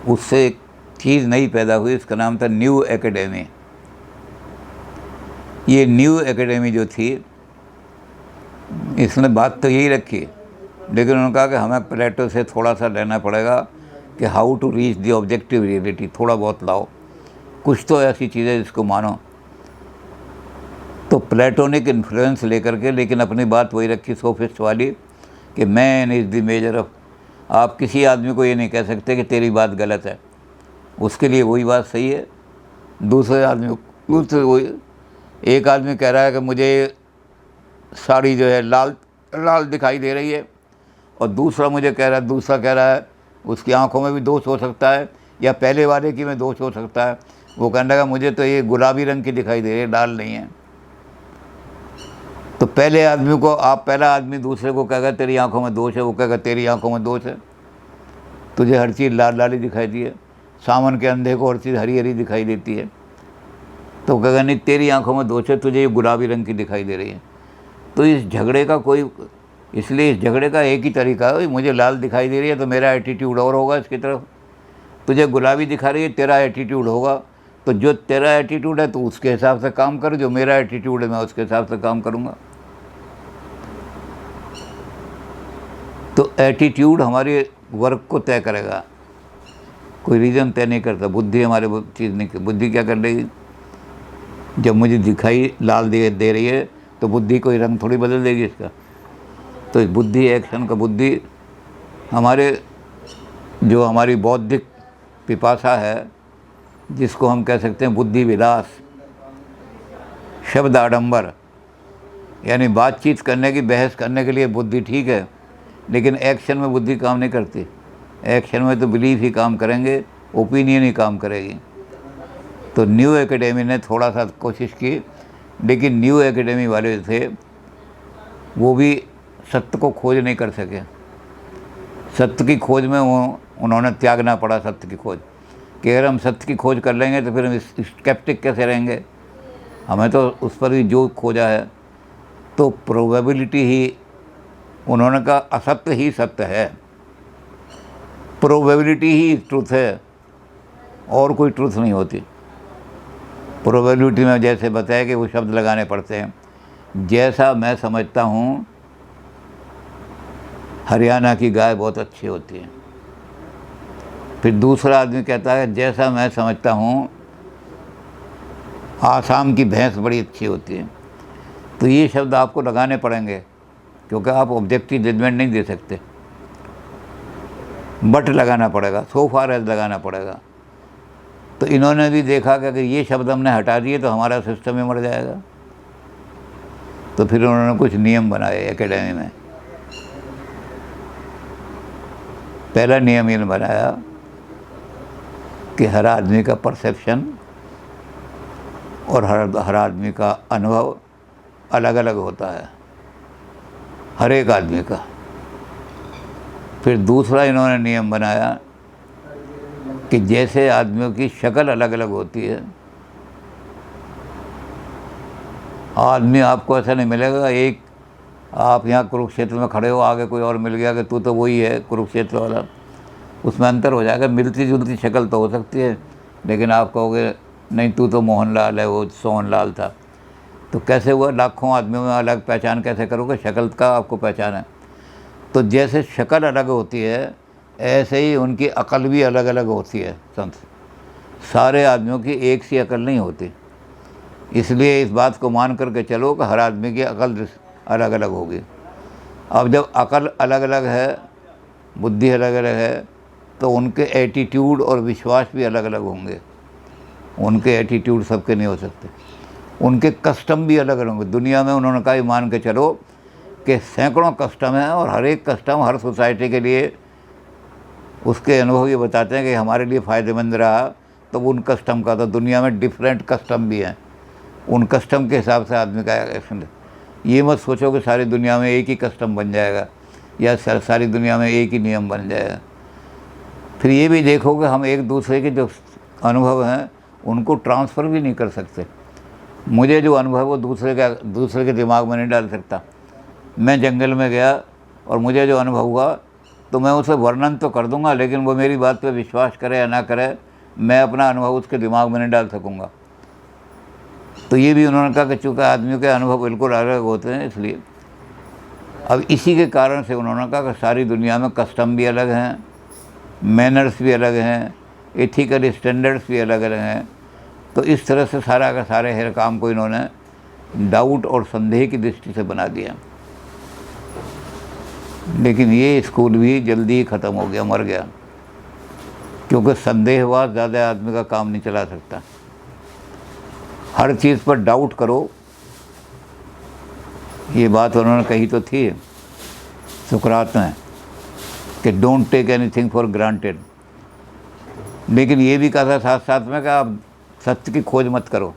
उससे एक चीज़ नई पैदा हुई, इसका नाम था न्यू एकेडमी। ये न्यू एकेडमी जो थी, इसने बात तो यही रखी, लेकिन उन्होंने कहा कि हमें प्लेटो से थोड़ा सा लेना पड़ेगा कि how to reach the objective reality. थोड़ा बहुत लाओ, कुछ तो ऐसी चीज़ें जिसको मानो। तो प्लेटोनिक इन्फ्लुएंस लेकर के, लेकिन अपनी बात वही रखी सोफिस्ट वाली कि man is the measure of. आप किसी आदमी को ये नहीं कह सकते कि तेरी बात गलत है, उसके लिए वही बात सही है। दूसरे वही, एक आदमी कह रहा है कि मुझे साड़ी जो है लाल लाल दिखाई दे रही है, और दूसरा कह रहा है उसकी आंखों में भी दोष हो सकता है, या पहले वाले की में दोष हो सकता है। वो कहने लगा मुझे तो ये गुलाबी रंग की दिखाई दे रही है, लाल नहीं है। तो पहला आदमी दूसरे को कहेगा तेरी आंखों में दोष है, वो कहेगा तेरी आंखों में दोष है, तुझे हर चीज़ लाल लाल ही दिखाई दी है। सावन के अंधे को हर चीज़ हरी हरी दिखाई देती है, तो कहेगा नहीं तेरी आंखों में दोष है, तुझे ये गुलाबी रंग की दिखाई दे रही है। तो इस झगड़े का एक ही तरीका है, मुझे लाल दिखाई दे रही है तो मेरा एटीट्यूड और होगा इसकी तरफ, तुझे गुलाबी दिखा रही है तेरा एटीट्यूड होगा, तो जो तेरा एटीट्यूड है तो उसके हिसाब से काम कर, जो मेरा एटीट्यूड है मैं उसके हिसाब से काम करूँगा। तो एटीट्यूड हमारे वर्क को तय करेगा, कोई रीज़न तय नहीं करता। बुद्धि हमारे चीज़ नहीं, बुद्धि क्या कर लेगी, जब मुझे दिखाई लाल दे रही है तो बुद्धि कोई रंग थोड़ी बदल देगी इसका। तो बुद्धि एक्शन का, बुद्धि हमारी बौद्धिक पिपासा है, जिसको हम कह सकते हैं बुद्धि विलास, शब्द आडंबर, यानी बातचीत करने की, बहस करने के लिए बुद्धि ठीक है, लेकिन एक्शन में बुद्धि काम नहीं करती। एक्शन में तो बिलीफ ही काम करेंगे, ओपिनियन ही काम करेगी। तो न्यू एकेडमी ने थोड़ा सा कोशिश की, लेकिन न्यू एकेडमी वाले थे वो भी सत्य को खोज नहीं कर सके। सत्य की खोज में उन्होंने त्यागना पड़ा सत्य की खोज, कि अगर हम सत्य की खोज कर लेंगे तो फिर हम स्केप्टिक कैसे रहेंगे, हमें तो उस पर भी जो खोजा है। तो प्रोबेबिलिटी ही, उन्होंने कहा असत्य ही सत्य है, प्रोबेबिलिटी ही ट्रुथ है, और कोई ट्रुथ नहीं होती। प्रोबेबिलिटी में जैसे बताया कि वो शब्द लगाने पड़ते हैं, जैसा मैं समझता हूँ हरियाणा की गाय बहुत अच्छी होती है। फिर दूसरा आदमी कहता है जैसा मैं समझता हूँ आसाम की भैंस बड़ी अच्छी होती है। तो ये शब्द आपको लगाने पड़ेंगे, क्योंकि आप ऑब्जेक्टिव जजमेंट नहीं दे सकते। बट लगाना पड़ेगा, सो फार एज लगाना पड़ेगा। तो इन्होंने भी देखा कि अगर ये शब्द हमने हटा दिए तो हमारा सिस्टम ही मर जाएगा। तो फिर उन्होंने कुछ नियम बनाए एकेडमी में। पहला नियम ये बनाया कि हर आदमी का परसेप्शन और हर आदमी का अनुभव अलग अलग होता है, हर एक आदमी का। फिर दूसरा इन्होंने नियम बनाया कि जैसे आदमियों की शक्ल अलग अलग होती है, आदमी आपको ऐसा नहीं मिलेगा एक आप यहाँ कुरुक्षेत्र में खड़े हो, आगे कोई और मिल गया कि तू तो वही है कुरुक्षेत्र वाला, उसमें अंतर हो जाएगा। मिलती जुलती शक्ल तो हो सकती है, लेकिन आप कहोगे नहीं तू तो मोहनलाल है, वो सोहनलाल था। तो कैसे हुआ? लाखों आदमियों में अलग पहचान कैसे करोगे? शक्ल का आपको पहचान है। तो जैसे शक्ल अलग होती है, ऐसे ही उनकी अकल भी अलग अलग होती है। संत सारे आदमियों की एक सी अकल नहीं होती, इसलिए इस बात को मान करके चलो कि हर आदमी की अकल अलग अलग होगी। अब जब अकल अलग अलग है, बुद्धि अलग अलग है, तो उनके एटीट्यूड और विश्वास भी अलग अलग होंगे। उनके एटीट्यूड सबके नहीं हो सकते, उनके कस्टम भी अलग अलग होंगे। दुनिया में उन्होंने कहा मान के चलो कि सैकड़ों कस्टम हैं और हर एक कस्टम हर सोसाइटी के लिए उसके अनुभव ये बताते हैं कि हमारे लिए फ़ायदेमंद रहा। तो उन कस्टम का तो दुनिया में डिफरेंट कस्टम भी हैं, उन कस्टम के हिसाब से आदमी का एक्शन। ये मत सोचो कि सारी दुनिया में एक ही कस्टम बन जाएगा या सारी दुनिया में एक ही नियम बन जाएगा। फिर ये भी देखो कि हम एक दूसरे के जो अनुभव हैं उनको ट्रांसफ़र भी नहीं कर सकते। मुझे जो अनुभव वो दूसरे के दिमाग में नहीं डाल सकता। मैं जंगल में गया और मुझे जो अनुभव हुआ तो मैं उसे वर्णन तो कर दूंगा, लेकिन वो मेरी बात पे विश्वास करे या ना करे, मैं अपना अनुभव उसके दिमाग में नहीं डाल सकूँगा। तो ये भी उन्होंने कहा कि चूँकि आदमियों के अनुभव बिल्कुल अलग होते हैं, इसलिए अब इसी के कारण से उन्होंने कहा कि सारी दुनिया में कस्टम भी अलग हैं, मैनर्स भी अलग हैं, एथिकल स्टैंडर्ड्स भी अलग अलग हैं। तो इस तरह से सारा का सारे हर काम को इन्होंने डाउट और संदेह की दृष्टि से बना दिया। लेकिन ये स्कूल भी जल्दी ही ख़त्म हो गया, मर गया, क्योंकि संदेहवाद ज़्यादा आदमी का काम नहीं चला सकता। हर चीज़ पर डाउट करो, ये बात उन्होंने कही तो थी सुकरात में कि don't take anything for granted. लेकिन ये भी कहा था साथ साथ में कि आप सत्य की खोज मत करो।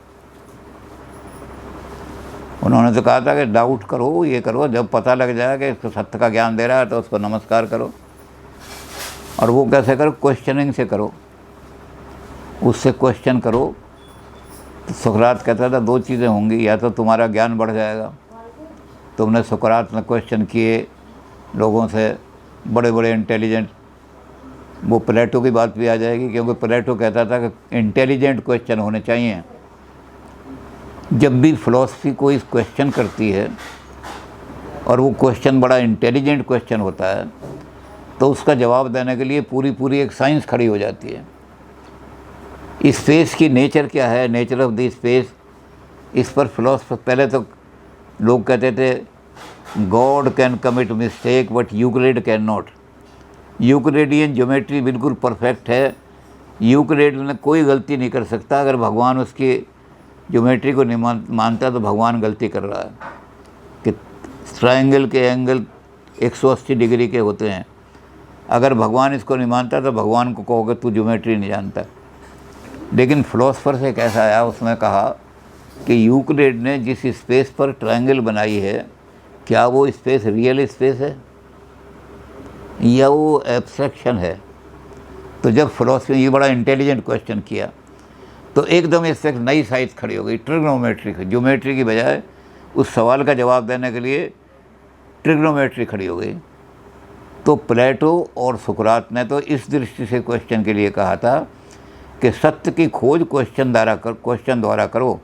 उन्होंने तो कहा था कि डाउट करो, ये करो, जब पता लग जाए कि इसको सत्य का ज्ञान दे रहा है तो उसको नमस्कार करो। और वो कैसे करो? क्वेश्चनिंग से करो, उससे क्वेश्चन करो। तो सुकरात कहता था दो चीज़ें होंगी, या तो तुम्हारा ज्ञान बढ़ जाएगा, तुमने सुकरात में क्वेश्चन किए लोगों से, बड़े बड़े इंटेलिजेंट, वो प्लेटो की बात भी आ जाएगी, क्योंकि प्लेटो कहता था कि इंटेलिजेंट क्वेश्चन होने चाहिए। जब भी फिलॉसफी कोई क्वेश्चन करती है और वो क्वेश्चन बड़ा इंटेलिजेंट क्वेश्चन होता है, तो उसका जवाब देने के लिए पूरी एक साइंस खड़ी हो जाती है। स्पेस की नेचर क्या है, नेचर ऑफ द स्पेस, इस पर फिलॉसफर पहले तो लोग कहते थे God can commit mistake but Euclid can not. Euclidean geometry बिल्कुल परफेक्ट है, यूक्लिड में कोई गलती नहीं कर सकता। अगर भगवान उसकी ज्योमेट्री को नहीं मानता तो भगवान गलती कर रहा है कि ट्रायंगल के एंगल 180 डिग्री के होते हैं। अगर भगवान इसको नहीं मानता तो भगवान को कहोगे तू ज्योमेट्री नहीं जानता। लेकिन फिलोसफर से कैसा आया, उसने कहा कि यूक्लिड ने जिस स्पेस पर ट्रायंगल बनाई है, क्या वो स्पेस रियल स्पेस है या वो एब्स्ट्रैक्शन है? तो जब फिलोसफी ये बड़ा इंटेलिजेंट क्वेश्चन किया तो एकदम इससे एक नई साइंस खड़ी हो गई, ट्रिग्नोमेट्री। ज्योमेट्री की बजाय उस सवाल का जवाब देने के लिए ट्रिग्नोमेट्री खड़ी हो गई। तो प्लेटो और सुकरात ने तो इस दृष्टि से क्वेश्चन के लिए कहा था कि सत्य की खोज क्वेश्चन द्वारा करो।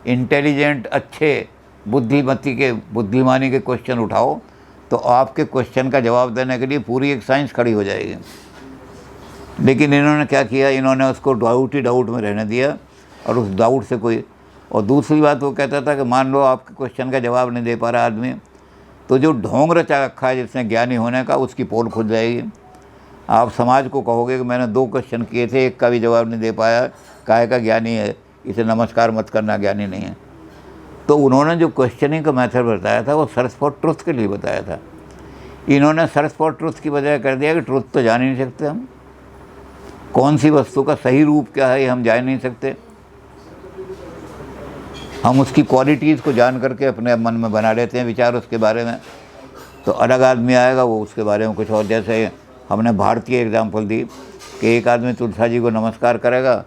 इंटेलिजेंट अच्छे बुद्धिमानी के क्वेश्चन उठाओ तो आपके क्वेश्चन का जवाब देने के लिए पूरी एक साइंस खड़ी हो जाएगी। लेकिन इन्होंने क्या किया, इन्होंने उसको डाउट ही डाउट में रहने दिया और उस डाउट से कोई। और दूसरी बात वो कहता था कि मान लो आपके क्वेश्चन का जवाब नहीं दे पा रहा आदमी, तो जो ढोंग रचा रखा है जिसने ज्ञानी होने का, उसकी पोल खुल जाएगी। आप समाज को कहोगे कि मैंने 2 क्वेश्चन किए थे, एक का भी जवाब नहीं दे पाया, काहे का ज्ञानी है, इसे नमस्कार मत करना, ज्ञानी नहीं है। तो उन्होंने जो क्वेश्चनिंग का मेथड बताया था वो सर्च फॉर ट्रुथ के लिए बताया था। इन्होंने सर्च फॉर ट्रुथ की बजाय कर दिया कि ट्रुथ तो जान ही नहीं सकते हम, कौन सी वस्तु का सही रूप क्या है ये हम जान नहीं सकते, हम उसकी क्वालिटीज़ को जान करके अपने मन में बना लेते हैं विचार उसके बारे में। तो अलग आदमी आएगा वो उसके बारे में कुछ और, जैसे हमने भारतीय एग्जाम्पल दी कि एक आदमी तुलसा जी को नमस्कार करेगा,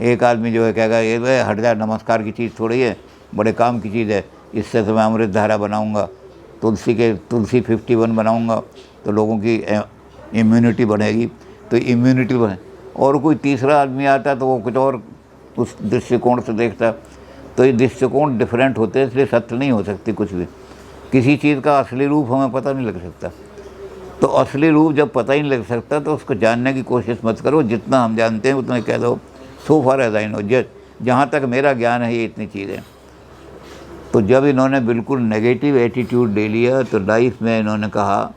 एक आदमी जो है कहेगा ये भाई हट जा, नमस्कार की चीज़ थोड़ी है, बड़े काम की चीज़ है, इससे तो मैं अमृत धारा बनाऊँगा, तुलसी 51 बनाऊँगा तो लोगों की इम्यूनिटी बढ़ेगी, तो इम्यूनिटी बने। और कोई तीसरा आदमी आता तो वो कुछ और उस दृष्टिकोण से देखता। तो ये दृष्टिकोण डिफरेंट होते हैं, इसलिए सत्य नहीं हो सकती कुछ भी। किसी चीज़ का असली रूप हमें पता नहीं लग सकता। तो असली रूप जब पता ही नहीं लग सकता तो उसको जानने की कोशिश मत करो, जितना हम जानते हैं उतना कह दो सो फार एज आई नो, जहाँ तक मेरा ज्ञान है ये इतनी चीज़ें। तो जब इन्होंने बिल्कुल नेगेटिव एटीट्यूड ले लिया तो लाइफ में इन्होंने कहा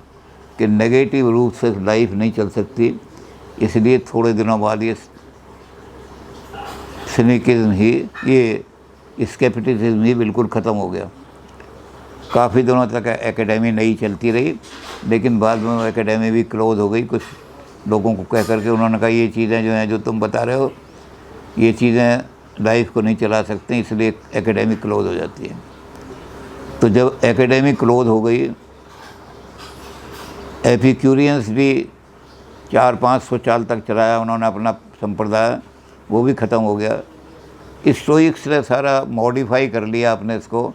कि नेगेटिव रूप से लाइफ नहीं चल सकती, इसलिए थोड़े दिनों बाद ये सिनिकिज्म ही, ये स्केप्टिसिज्म ही बिल्कुल ख़त्म हो गया। काफ़ी दिनों तक एकेडमी नहीं चलती रही, लेकिन बाद में एकेडमी भी क्लोज़ हो गई कुछ लोगों को कह करके। उन्होंने कहा ये चीज़ें जो हैं जो तुम बता रहे हो ये चीज़ें लाइफ को नहीं चला सकते, इसलिए एकेडमी क्लोज़ हो जाती है। तो जब एकेडमी क्लोज़ हो गई, एपिक्यूरियंस भी 400-500 साल तक चलाया उन्होंने अपना संप्रदाय, वो भी ख़त्म हो गया। स्टोइक्स ने सारा मॉडिफाई कर लिया अपने इसको,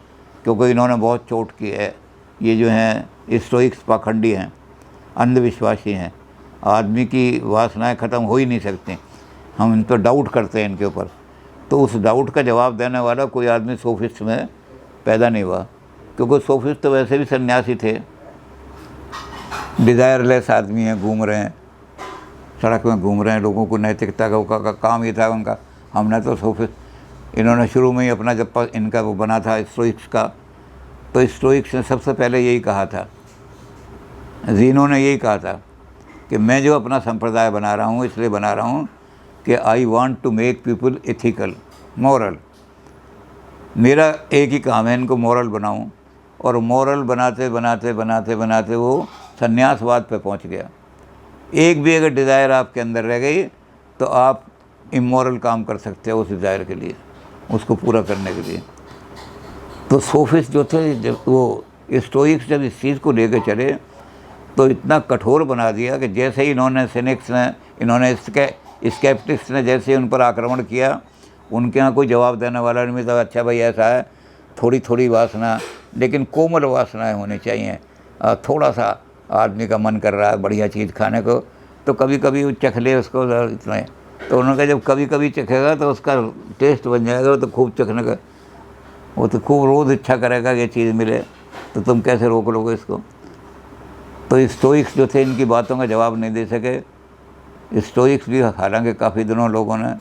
क्योंकि इन्होंने बहुत चोट की है। ये जो हैं स्टोइक्स पाखंडी हैं, अंधविश्वासी हैं, आदमी की वासनाएं ख़त्म हो ही नहीं सकती, हम इन पर डाउट करते हैं इनके ऊपर। तो उस डाउट का जवाब देने वाला कोई आदमी सोफिस्ट में पैदा नहीं हुआ, क्योंकि सोफिस्ट तो वैसे भी सन्यासी थे, डिज़ायरलेस आदमी हैं, घूम रहे हैं सड़क में, घूम रहे हैं, लोगों को नैतिकता का काम ही था उनका। हमने तो सोफिस्ट, इन्होंने शुरू में ही अपना जब इनका वो बना था स्टोइक्स का, तो स्टोइक्स ने सबसे पहले यही कहा था, ज़ीनो ने यही कहा था कि मैं जो अपना संप्रदाय बना रहा हूँ इसलिए बना रहा हूँ कि I want to make people ethical, moral. मेरा एक ही काम है इनको मॉरल बनाऊँ, और मॉरल बनाते बनाते बनाते बनाते वो संन्यासवाद पे पहुँच गया। एक भी अगर डिज़ायर आपके अंदर रह गई तो आप इमोरल काम कर सकते हो उस डिज़ायर के लिए, उसको पूरा करने के लिए। तो सोफिस्ट जो थे, जब वो स्टोइक्स जब इस चीज़ को लेकर चले तो इतना कठोर बना दिया कि जैसे ही इन्होंने सिनिक्स ने, इन्होंने स्केप्टिक्स ने जैसे उन पर आक्रमण किया, उनके यहाँ कोई जवाब देने वाला नहीं था। अच्छा भाई ऐसा है, थोड़ी थोड़ी वासना, लेकिन कोमल वासनाएं होनी चाहिए। थोड़ा सा आदमी का मन कर रहा है बढ़िया चीज़ खाने को, तो कभी कभी वो चख ले उसको इतना। तो उन्होंने कहा जब कभी कभी चखेगा तो उसका टेस्ट बन जाएगा, तो खूब चखने का, वो तो खूब रोज़ इच्छा करेगा कि ये चीज़ मिले, तो तुम कैसे रोक लोगे इसको। तो स्टोइक्स जो थे इनकी बातों का जवाब नहीं दे सके। स्टोइक्स भी हालांकि काफ़ी दिनों लोगों ने,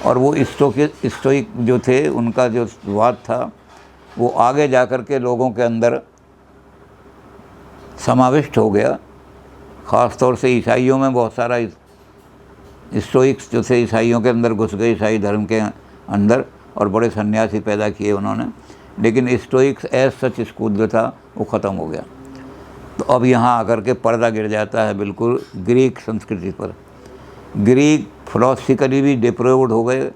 और वो स्टोइक जो थे उनका जो वाद था वो आगे जा कर के लोगों के अंदर समाविष्ट हो गया। ख़ास तौर से ईसाइयों में बहुत सारा स्टोइक्स जो थे ईसाइयों के अंदर घुस गए, ईसाई धर्म के अंदर, और बड़े सन्यासी पैदा किए उन्होंने। लेकिन स्टोइक्स एज सच स्कूल जो था वो ख़त्म हो गया। तो अब यहाँ आकर के पर्दा गिर जाता है बिल्कुल ग्रीक संस्कृति पर। ग्रीक फिलोसफिकली भी डिप्रूव्ड हो गए,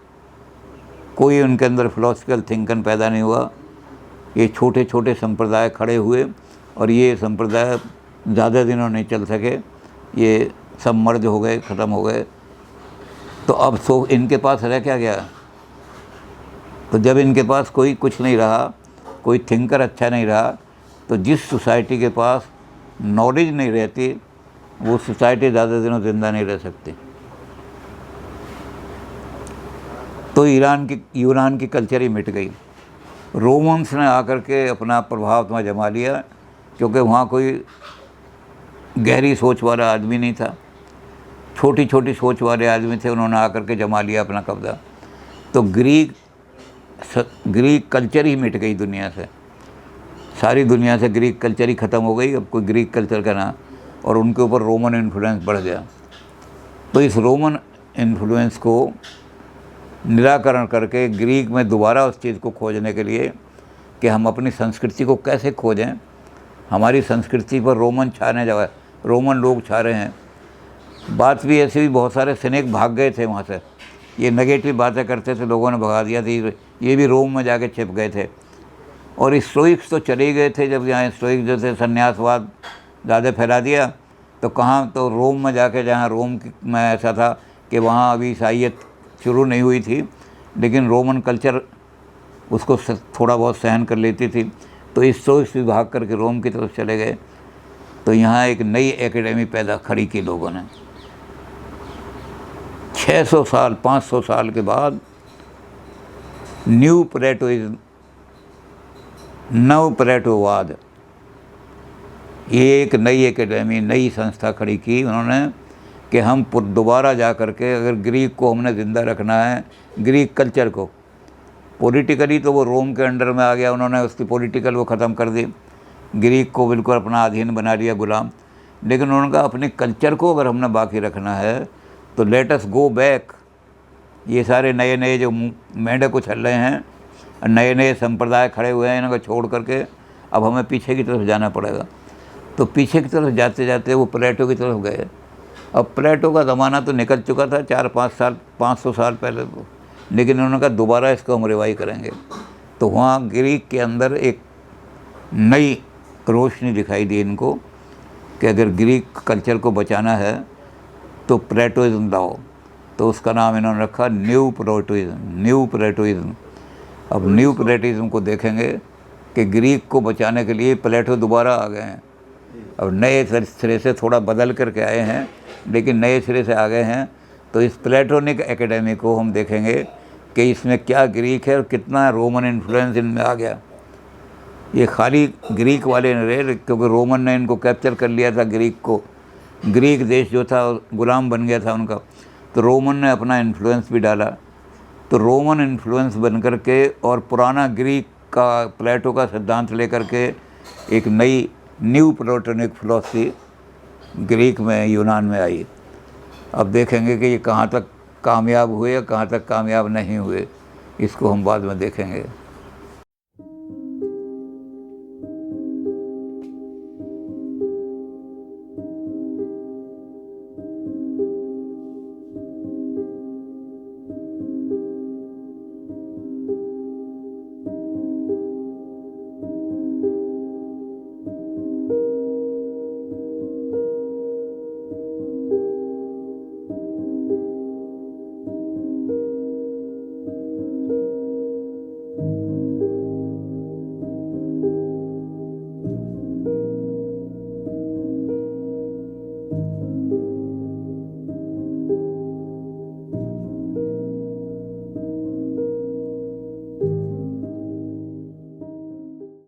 कोई उनके अंदर फिलोसफिकल थिंकन पैदा नहीं हुआ। ये छोटे छोटे संप्रदाय खड़े हुए, और ये संप्रदाय ज़्यादा दिनों नहीं चल सके, ये सब मर्ज हो गए, ख़त्म हो गए। तो अब सो इनके पास रह क्या गया। तो जब इनके पास कोई कुछ नहीं रहा, कोई थिंकर अच्छा नहीं रहा, तो जिस सोसाइटी के पास नॉलेज नहीं रहती वो सोसाइटी ज़्यादा दिनों ज़िंदा नहीं रह सकती। तो यूनान की कल्चर ही मिट गई। रोमन्स ने आकर के अपना प्रभाव वहाँ जमा लिया, क्योंकि वहाँ कोई गहरी सोच वाला आदमी नहीं था, छोटी छोटी सोच वाले आदमी थे, उन्होंने आकर के जमा लिया अपना कब्जा। तो ग्रीक कल्चर ही मिट गई दुनिया से, सारी दुनिया से ग्रीक कल्चर ही ख़त्म हो गई। अब कोई ग्रीक कल्चर का ना, और उनके ऊपर रोमन इन्फ्लुएंस बढ़ गया। तो इस रोमन इन्फ्लुएंस को निराकरण करके ग्रीक में दोबारा उस चीज़ को खोजने के लिए कि हम अपनी संस्कृति को कैसे खोजें। हमारी संस्कृति पर रोमन छाने जा रोमन लोग छा रहे हैं। बात भी ऐसी भी बहुत सारे सैनिक भाग गए थे वहाँ से, ये नेगेटिव बातें करते थे, लोगों ने भगा दिया थी, ये भी रोम में जाके छिप गए थे। और स्टोइक्स तो चले गए थे, जब यहाँ स्टोइक जो थे संन्यासवाद ज़्यादा फैला दिया, तो कहाँ तो रोम में जाके, जहाँ रोम में ऐसा था कि वहाँ अभी ईसाइयत शुरू नहीं हुई थी, लेकिन रोमन कल्चर उसको थोड़ा बहुत सहन कर लेती थी, तो स्टोइक्स भी भाग करके रोम की तरफ चले गए। तो यहाँ एक नई एकेडमी पैदा खड़ी की लोगों ने। 600 साल 500 साल के बाद न्यू प्लेटोइज्म, नव प्लेटोवाद, ये एक नई एकेडमी, नई संस्था खड़ी की उन्होंने कि हम दोबारा जा कर के, अगर ग्रीक को हमने ज़िंदा रखना है, ग्रीक कल्चर को, पॉलिटिकली तो वो रोम के अंडर में आ गया, उन्होंने उसकी पॉलिटिकल वो ख़त्म कर दी, ग्रीक को बिल्कुल अपना अधीन बना लिया, गुलाम। लेकिन उन्होंने कहा अपने कल्चर को अगर हमने बाकी रखना है तो लेट अस गो बैक। ये सारे नए नए जो मेंढक उछल रहे हैं, नए नए संप्रदाय खड़े हुए हैं, इनको छोड़ करके अब हमें पीछे की तरफ जाना पड़ेगा। तो पीछे की तरफ जाते जाते वो प्लेटो की तरफ गए। अब प्लेटो का ज़माना तो निकल चुका था 4-5 साल 500 साल पहले तो, लेकिन उन्होंने कहा दोबारा इसको हम रिवाइव करेंगे। तो वहाँ ग्रीक के अंदर एक नई रोशनी दिखाई दी इनको कि अगर ग्रीक कल्चर को बचाना है तो प्लेटोइज्म लाओ। तो उसका नाम इन्होंने रखा न्यू प्लेटोइज्म, न्यू प्लेटोइज्म। अब न्यू प्लेटोइज्म को देखेंगे कि ग्रीक को बचाने के लिए प्लेटो दोबारा आ गए हैं। अब नए सिरे से थोड़ा बदल करके आए हैं, लेकिन नए सिरे से आ गए हैं। तो इस प्लेटोनिक एकेडमी को हम देखेंगे कि इसमें क्या ग्रीक है और कितना रोमन इन्फ्लुएंस इनमें आ गया। ये खाली ग्रीक वाले नहीं रहे, क्योंकि रोमन ने इनको कैप्चर कर लिया था, ग्रीक को, ग्रीक देश जो था गुलाम बन गया था उनका। तो रोमन ने अपना इन्फ्लुएंस भी डाला। तो रोमन इन्फ्लुएंस बन कर के और पुराना ग्रीक का प्लेटो का सिद्धांत लेकर के एक नई न्यू प्लेटोनिक फिलॉसफी ग्रीक में, यूनान में आई। अब देखेंगे कि ये कहाँ तक कामयाब हुए या कहाँ तक कामयाब नहीं हुए, इसको हम बाद में देखेंगे।